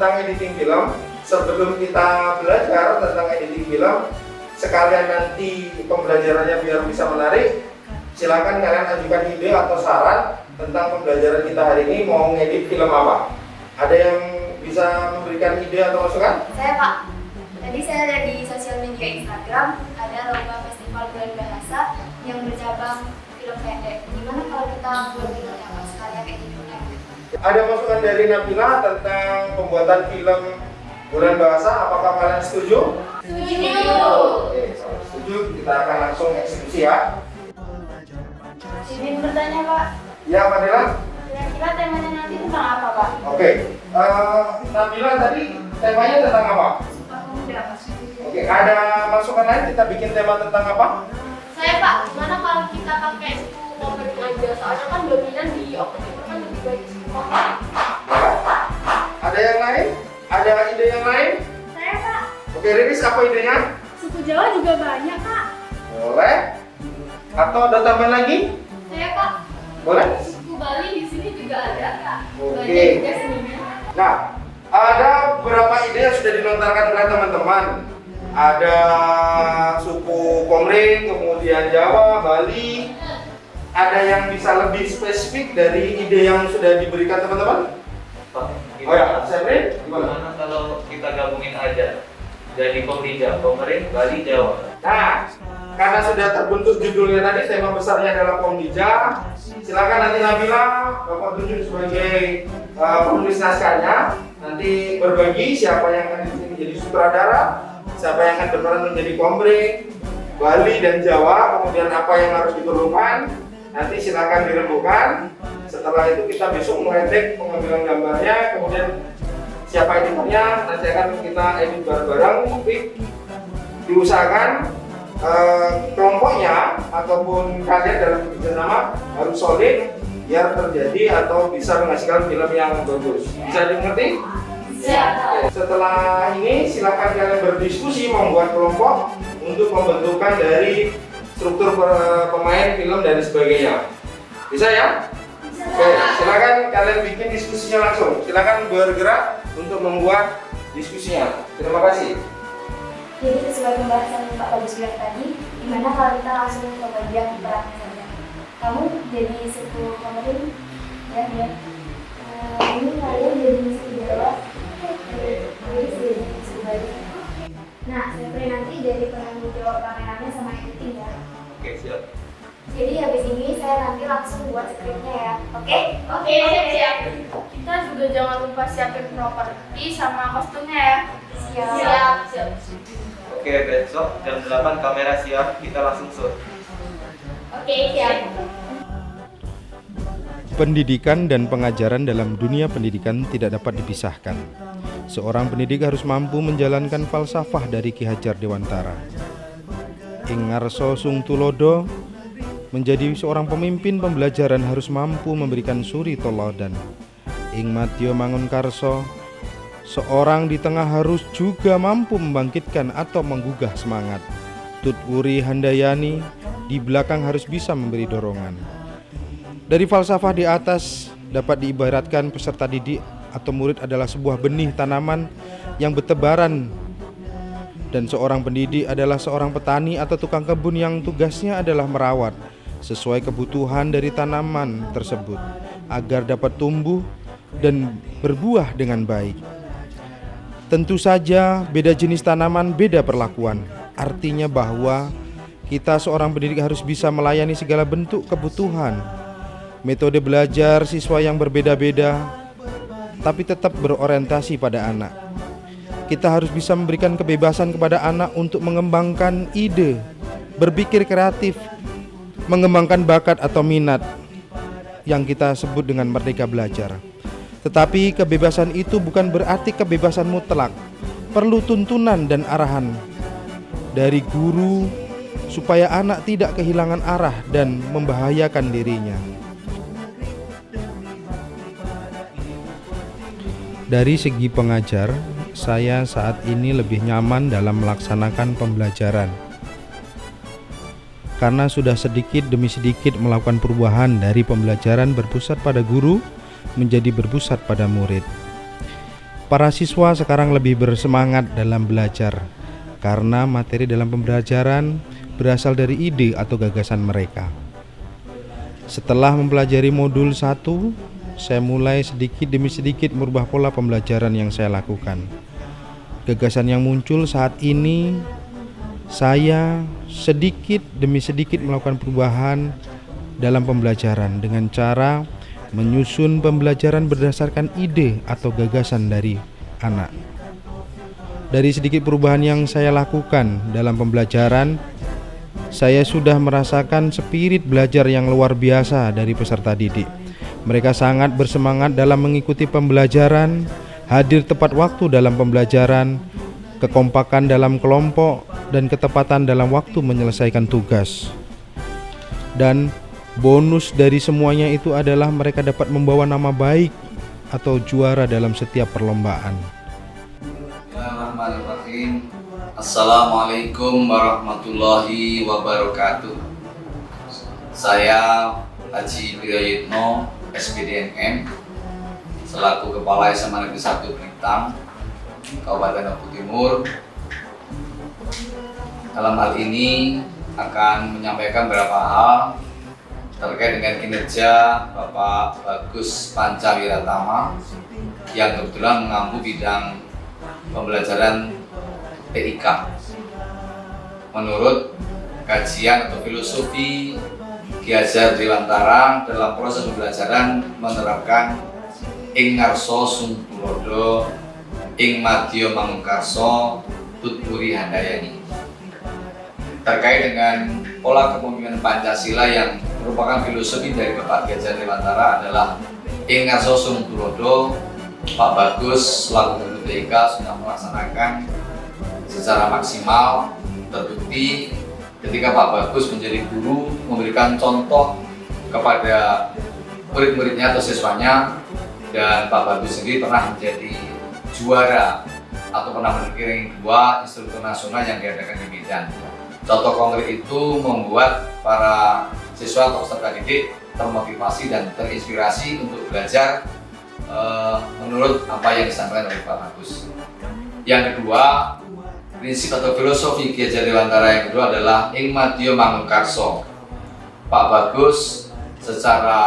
tentang editing film. Sebelum kita belajar tentang editing film, sekalian nanti pembelajarannya biar bisa menarik, silakan kalian ajukan ide atau saran tentang pembelajaran kita hari ini mau ngedit film apa. Ada yang bisa memberikan ide atau masukan? Saya Pak, tadi saya lihat di sosial media Instagram ada lomba festival bulan bahasa yang bercabang film pendek. Gimana kalau kita buat filmnya Pak, sekalian editingnya? Ada masukan dari Nabila tentang pembuatan film bulan bahasa, apakah kalian setuju? Setuju. Oke, kalau setuju kita akan langsung eksekusi ya. Izin bertanya Pak, Ya, Pak Dela? kira-kira temanya nanti tentang apa Pak? Oke, Nabila tadi temanya tentang apa? Sumpah Pemuda Pak. Oke, ada masukan lain kita bikin tema tentang apa? Saya Pak, gimana kalau kita pakai suku komering aja? Soalnya kan dominan di Oktober kan lebih baik suku komering. Ada yang lain? Ada ide yang lain? Saya Pak, Oke, Riris apa idenya? suku Jawa juga banyak Pak. Boleh? Atau ada tambahan lagi? Saya Pak, Boleh? suku Bali di sini juga ada Kak. Oke. Banyak juga seninya. Nah, ada beberapa ide yang sudah dilontarkan oleh teman-teman. Ada suku Komering, kemudian Jawa, Bali. Ada yang bisa lebih spesifik dari ide yang sudah diberikan teman-teman? Pak, Oh ya, Sepri, gimana? gimana kalau kita gabungin aja jadi Komrija, Komering, Bali, Jawa? Nah, karena sudah terbentuk judulnya tadi, tema besarnya adalah Komrija. Silakan nanti Nabila, Bapak tunjuk sebagai penulis naskahnya. Nanti berbagi siapa yang akan menjadi sutradara, siapa yang akan berperan menjadi Komering, Bali dan Jawa, kemudian apa yang harus diperlukan. Nanti silakan dirembukan. Setelah itu kita besok mengedit pengambilan gambarnya, kemudian siapa editornya nanti akan kita edit bareng-bareng. Tapi diusahakan kelompoknya ataupun kalian dalam kerjasama harus solid biar terjadi atau bisa menghasilkan film yang bagus. Bisa dimengerti? Siap. Oke, setelah ini silakan kalian berdiskusi membuat kelompok untuk pembentukan dari struktur pemain film dan sebagainya. Bisa ya? Oke, silakan kalian bikin diskusinya langsung. Silakan bergerak untuk membuat diskusinya. Terima kasih. Jadi sesuai pembahasan Pak Bagus bilang tadi, gimana kalau kita langsung ke bagian peran saja? Kamu jadi suku Komering, ya. Ini kalian jadi suku Jawa, jadi suku Bali. Nah, Sepri nanti jadi penanggung jawab kameranya sama editing ya. Oke, siap. Jadi habis ini saya nanti langsung buat skripnya ya, oke? Oke, siap. Kita juga jangan lupa siapin properti sama kostumnya ya. Siap. Oke, besok jam 8 kamera siap, kita langsung shoot. Oke, siap. Pendidikan dan pengajaran dalam dunia pendidikan tidak dapat dipisahkan. Seorang pendidik harus mampu menjalankan falsafah dari Ki Hajar Dewantara. Ing ngarsa sung tulodo, menjadi seorang pemimpin pembelajaran harus mampu memberikan suri toladan. Ing madya mangun karso, seorang di tengah harus juga mampu membangkitkan atau menggugah semangat. Tutwuri handayani, di belakang harus bisa memberi dorongan. Dari falsafah di atas dapat diibaratkan peserta didik atau murid adalah sebuah benih tanaman yang bertebaran, dan seorang pendidik adalah seorang petani atau tukang kebun yang tugasnya adalah merawat sesuai kebutuhan dari tanaman tersebut agar dapat tumbuh dan berbuah dengan baik. Tentu saja beda jenis tanaman, beda perlakuan. Artinya bahwa kita seorang pendidik harus bisa melayani segala bentuk kebutuhan. Metode belajar siswa yang berbeda-beda, tapi tetap berorientasi pada anak. Kita harus bisa memberikan kebebasan kepada anak untuk mengembangkan ide, berpikir kreatif, mengembangkan bakat atau minat yang kita sebut dengan merdeka belajar. Tetapi kebebasan itu bukan berarti kebebasan mutlak. Perlu tuntunan dan arahan dari guru supaya anak tidak kehilangan arah dan membahayakan dirinya. Dari segi pengajar, saya saat ini lebih nyaman dalam melaksanakan pembelajaran karena sudah sedikit demi sedikit melakukan perubahan dari pembelajaran berpusat pada guru menjadi berpusat pada murid. Para siswa sekarang lebih bersemangat dalam belajar karena materi dalam pembelajaran berasal dari ide atau gagasan mereka. Setelah mempelajari modul 1, saya mulai sedikit demi sedikit merubah pola pembelajaran yang saya lakukan. Gagasan yang muncul saat ini, saya sedikit demi sedikit melakukan perubahan dalam pembelajaran dengan cara menyusun pembelajaran berdasarkan ide atau gagasan dari anak. Dari sedikit perubahan yang saya lakukan dalam pembelajaran, saya sudah merasakan spirit belajar yang luar biasa dari peserta didik. Mereka sangat bersemangat dalam mengikuti pembelajaran, hadir tepat waktu dalam pembelajaran, kekompakan dalam kelompok, dan ketepatan dalam waktu menyelesaikan tugas. Dan bonus dari semuanya itu adalah mereka dapat membawa nama baik atau juara dalam setiap perlombaan. Bismillahirrahmanirrahim. Assalamualaikum warahmatullahi wabarakatuh. Saya Haji Priyayitno, SPDNM, selaku Kepala SMA Negeri 1 Blitar, Kabupaten Oku Timur. Dalam hal ini akan menyampaikan beberapa hal terkait dengan kinerja Bapak Bagus Pancawiratama yang kebetulan mengampu bidang pembelajaran TIK. Menurut kajian atau filosofi Ki Hajar Dewantara, dalam proses pembelajaran menerapkan ing ngarso sung tulodo, ing madya mangkarso tuturi handayani. Terkait dengan pola kepemimpinan Pancasila yang merupakan filosofi dari Bapak Ki Hajar Dewantara adalah ing ngarso sung tulodo, Pak Bagus selaku guru TIK sudah melaksanakan secara maksimal. Terbukti ketika Pak Bagus menjadi guru, memberikan contoh kepada murid-muridnya atau siswanya, dan Pak Bagus sendiri pernah menjadi juara atau pernah menjadi kedua instruktur nasional yang diadakan di Medan. Contoh konkret itu membuat para siswa atau peserta didik termotivasi dan terinspirasi untuk belajar menurut apa yang disampaikan oleh Pak Bagus. Yang kedua, prinsip atau filosofi Ki Hajar Dewantara yang kedua adalah ing madya mangunkarso. Pak Bagus secara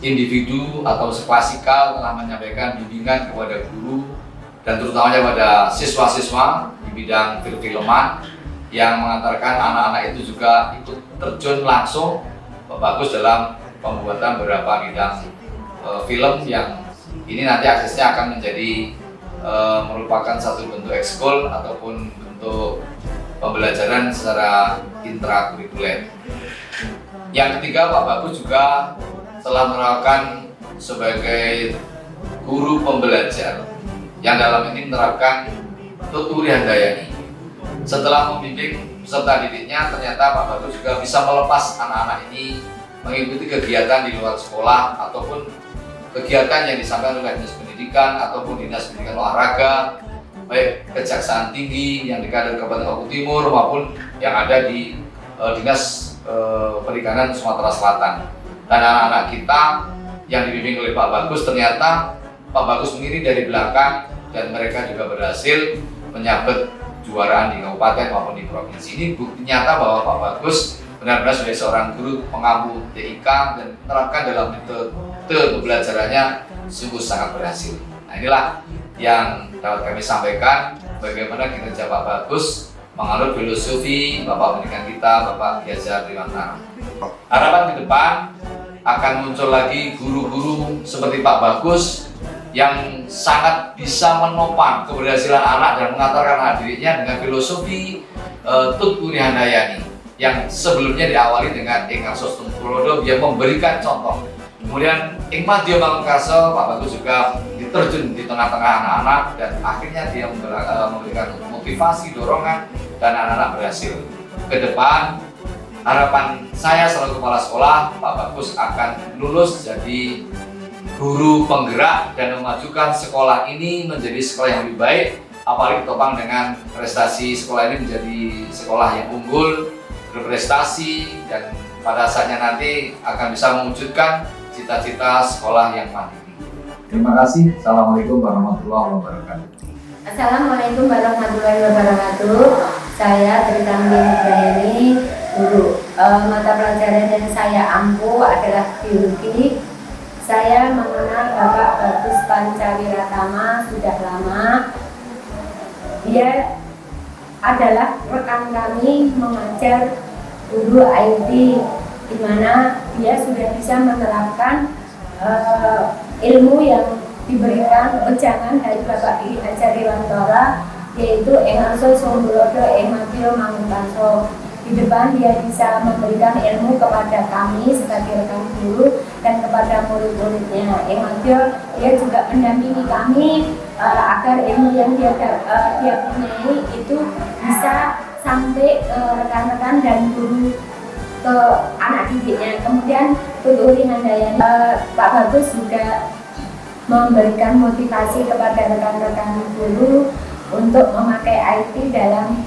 individu atau klasikal telah menyampaikan bimbingan kepada guru dan terutamanya pada siswa-siswa di bidang film-filman yang mengantarkan anak-anak itu juga ikut terjun langsung Pak Bagus dalam pembuatan beberapa bidang film yang ini nanti aksesnya akan menjadi merupakan satu bentuk ekskul ataupun bentuk pembelajaran secara intrakurikuler. Yang ketiga, Pak Bagus juga telah menerapkan sebagai guru pembelajar yang dalam ini menerapkan tuturi handayani. Setelah membimbing peserta didiknya, ternyata Pak Bagus juga bisa melepas anak-anak ini mengikuti kegiatan di luar sekolah ataupun kegiatan yang disampaikan oleh Dinas Pendidikan ataupun Dinas Pendidikan Olahraga, baik Kejaksaan Tinggi yang di Kabupaten Oku Timur maupun yang ada di Dinas Perikanan Sumatera Selatan. Dan anak-anak kita yang dibimbing oleh Pak Bagus, ternyata Pak Bagus sendiri dari belakang dan mereka juga berhasil menyabet juaraan di kabupaten maupun di provinsi. Ini bukti nyata bahwa Pak Bagus benar-benar sebagai seorang guru pengampu TIK dan menerapkan dalam metode pembelajarannya sungguh sangat berhasil. Nah, inilah yang dapat kami sampaikan bagaimana kinerja Pak Bagus menganut filosofi Bapak pendidikan kita, Bapak Ki Hajar Dewantara. Harapan ke depan akan muncul lagi guru-guru seperti Pak Bagus yang sangat bisa menopang keberhasilan anak dan mengantarkan anak didiknya dengan filosofi tuturi handayani yang sebelumnya diawali dengan ing ngarso sung tulodo, dia memberikan contoh. Kemudian ing madya mangkarso, Pak Bagus juga diterjun di tengah-tengah anak-anak dan akhirnya dia memberikan motivasi, dorongan, dan anak-anak berhasil. Ke depan, harapan saya selaku kepala sekolah, Pak Bagus akan lulus jadi guru penggerak dan memajukan sekolah ini menjadi sekolah yang lebih baik, apalagi ditopang dengan prestasi sekolah ini menjadi sekolah yang unggul, berprestasi, dan pada saatnya nanti akan bisa mewujudkan cita-cita sekolah yang mandiri. Terima kasih. Assalamualaikum warahmatullahi wabarakatuh. Assalamualaikum warahmatullahi wabarakatuh. Saya Tritambi Nugraini, guru. Mata pelajaran yang saya ampu adalah biologi. Saya mengenal Bapak Bagus Pancawiratama sudah lama. Dia adalah rekan kami mengajar guru IT, di mana dia sudah bisa menerapkan ilmu yang diberikan wejangan dari Bapak Ki Hajar Dewantara, yaitu Engarso Songgulodo Ematio Manguntanso. Di depan dia bisa memberikan ilmu kepada kami sebagai rekan guru dan kepada murid-muridnya. Ematio dia juga mendampingi kami agar ilmu yang dia punyai itu bisa sampai ke rekan-rekan dan guru ke anak didiknya. Kemudian Tuturi Handayani, Pak Bagus juga memberikan motivasi kepada rekan-rekan guru untuk memakai IT dalam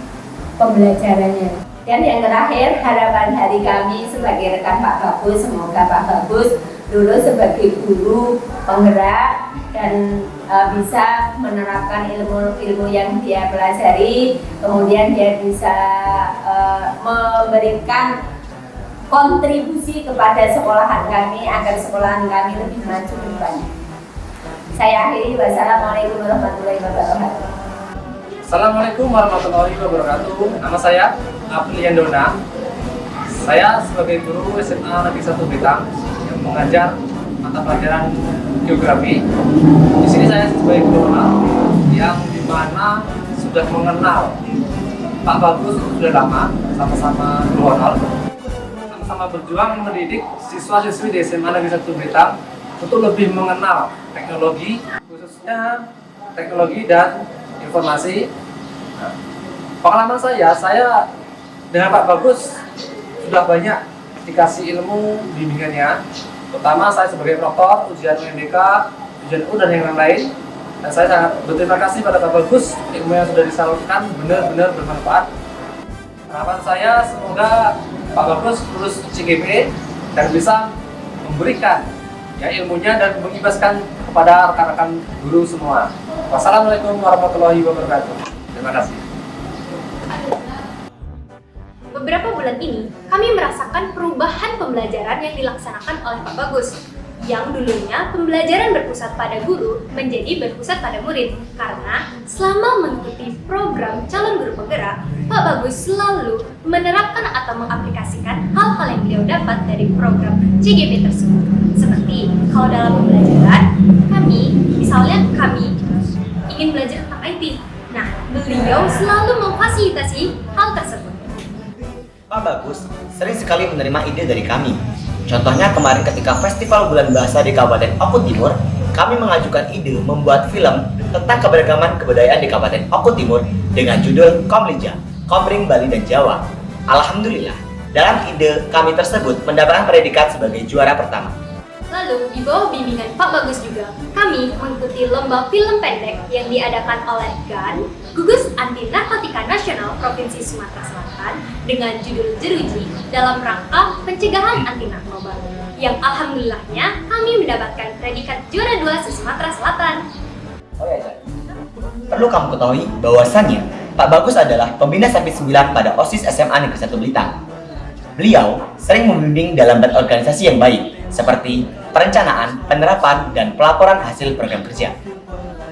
pembelajarannya. Dan yang terakhir, harapan hari kami sebagai rekan Pak Bagus, semoga Pak Bagus lulus sebagai guru penggerak dan bisa menerapkan ilmu-ilmu yang dia pelajari, kemudian dia bisa memberikan kontribusi kepada sekolahan kami agar sekolahan kami lebih maju ke depannya. Saya akhiri, wassalamualaikum warahmatullahi wabarakatuh. Assalamualaikum warahmatullahi wabarakatuh. Nama saya Aprilian Dona. Saya sebagai guru SMA Negeri 1 Blitar yang mengajar mata pelajaran geografi. Di sini saya sebagai guru honor yang dimana sudah mengenal Pak Bagus sudah lama, sama-sama guru honor, sama-sama berjuang mendidik siswa-siswi di SMA Negeri 1 Blitar untuk lebih mengenal teknologi, khususnya teknologi dan informasi. Pengalaman saya dengan Pak Bagus sudah banyak dikasih ilmu bimbingannya. Pertama, saya sebagai proktor ujian UNBK, ujian U dan yang lain-lain. Dan saya sangat berterima kasih pada Pak Bagus, ilmu yang sudah disalurkan benar-benar bermanfaat. Harapan saya semoga Pak Bagus lulus CGP dan bisa memberikan ilmunya dan mengibaskan kepada rekan-rekan guru semua. Wassalamualaikum warahmatullahi wabarakatuh. Terima kasih. Beberapa bulan ini, kami merasakan perubahan pembelajaran yang dilaksanakan oleh Pak Bagus. Yang dulunya pembelajaran berpusat pada guru menjadi berpusat pada murid. Karena selama mengikuti program calon guru penggerak, Pak Bagus selalu menerapkan atau mengaplikasikan hal-hal yang beliau dapat dari program CGP tersebut. Seperti kalau dalam pembelajaran, misalnya kami ingin belajar tentang IT. Nah, beliau selalu memfasilitasi hal tersebut. Pak Bagus sering sekali menerima ide dari kami. Contohnya kemarin ketika Festival Bulan Bahasa di Kabupaten Oku Timur, kami mengajukan ide membuat film tentang keberagaman kebudayaan di Kabupaten Oku Timur dengan judul Komlija, Komring Bali dan Jawa. Alhamdulillah, dalam ide kami tersebut mendapatkan predikat sebagai juara pertama. Lalu, di bawah bimbingan Pak Bagus juga, kami mengikuti lomba film pendek yang diadakan oleh GAN, Gugus Anti Narkotika Nasional Provinsi Sumatera Selatan, dengan judul Jeruji dalam rangka pencegahan anti narkoba. Yang alhamdulillahnya kami mendapatkan predikat juara 2 se-Sumatera Selatan. Oh ya, perlu kamu ketahui bahwasannya Pak Bagus adalah pembina Sampai 9 pada OSIS SMA Negeri 1 Blitar. Beliau sering membimbing dalam berorganisasi yang baik, seperti perencanaan, penerapan, dan pelaporan hasil program kerja.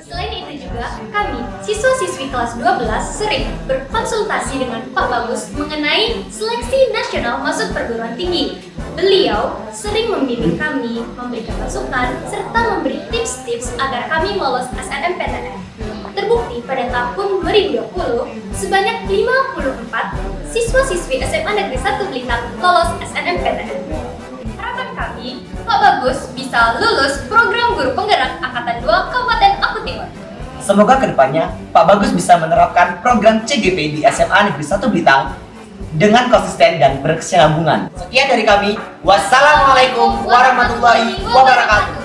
Selain itu juga, kami, siswa-siswi kelas 12, sering berkonsultasi dengan Pak Bagus mengenai seleksi nasional masuk perguruan tinggi. Beliau sering membimbing kami, memberikan masukan, serta memberi tips-tips agar kami lolos SNMPTN. Terbukti pada tahun 2020, sebanyak 54 siswa-siswi SMA Negeri 1 Blitar lolos SNMPTN. Harapan kami, Pak Bagus bisa lulus program guru penggerak Angkatan 2 Kabupaten Oku Timur. Semoga kedepannya Pak Bagus bisa menerapkan program CGP di SMA Negeri 1 Blitar dengan konsisten dan berkesinambungan. Sekian dari kami. Wassalamualaikum warahmatullahi wabarakatuh.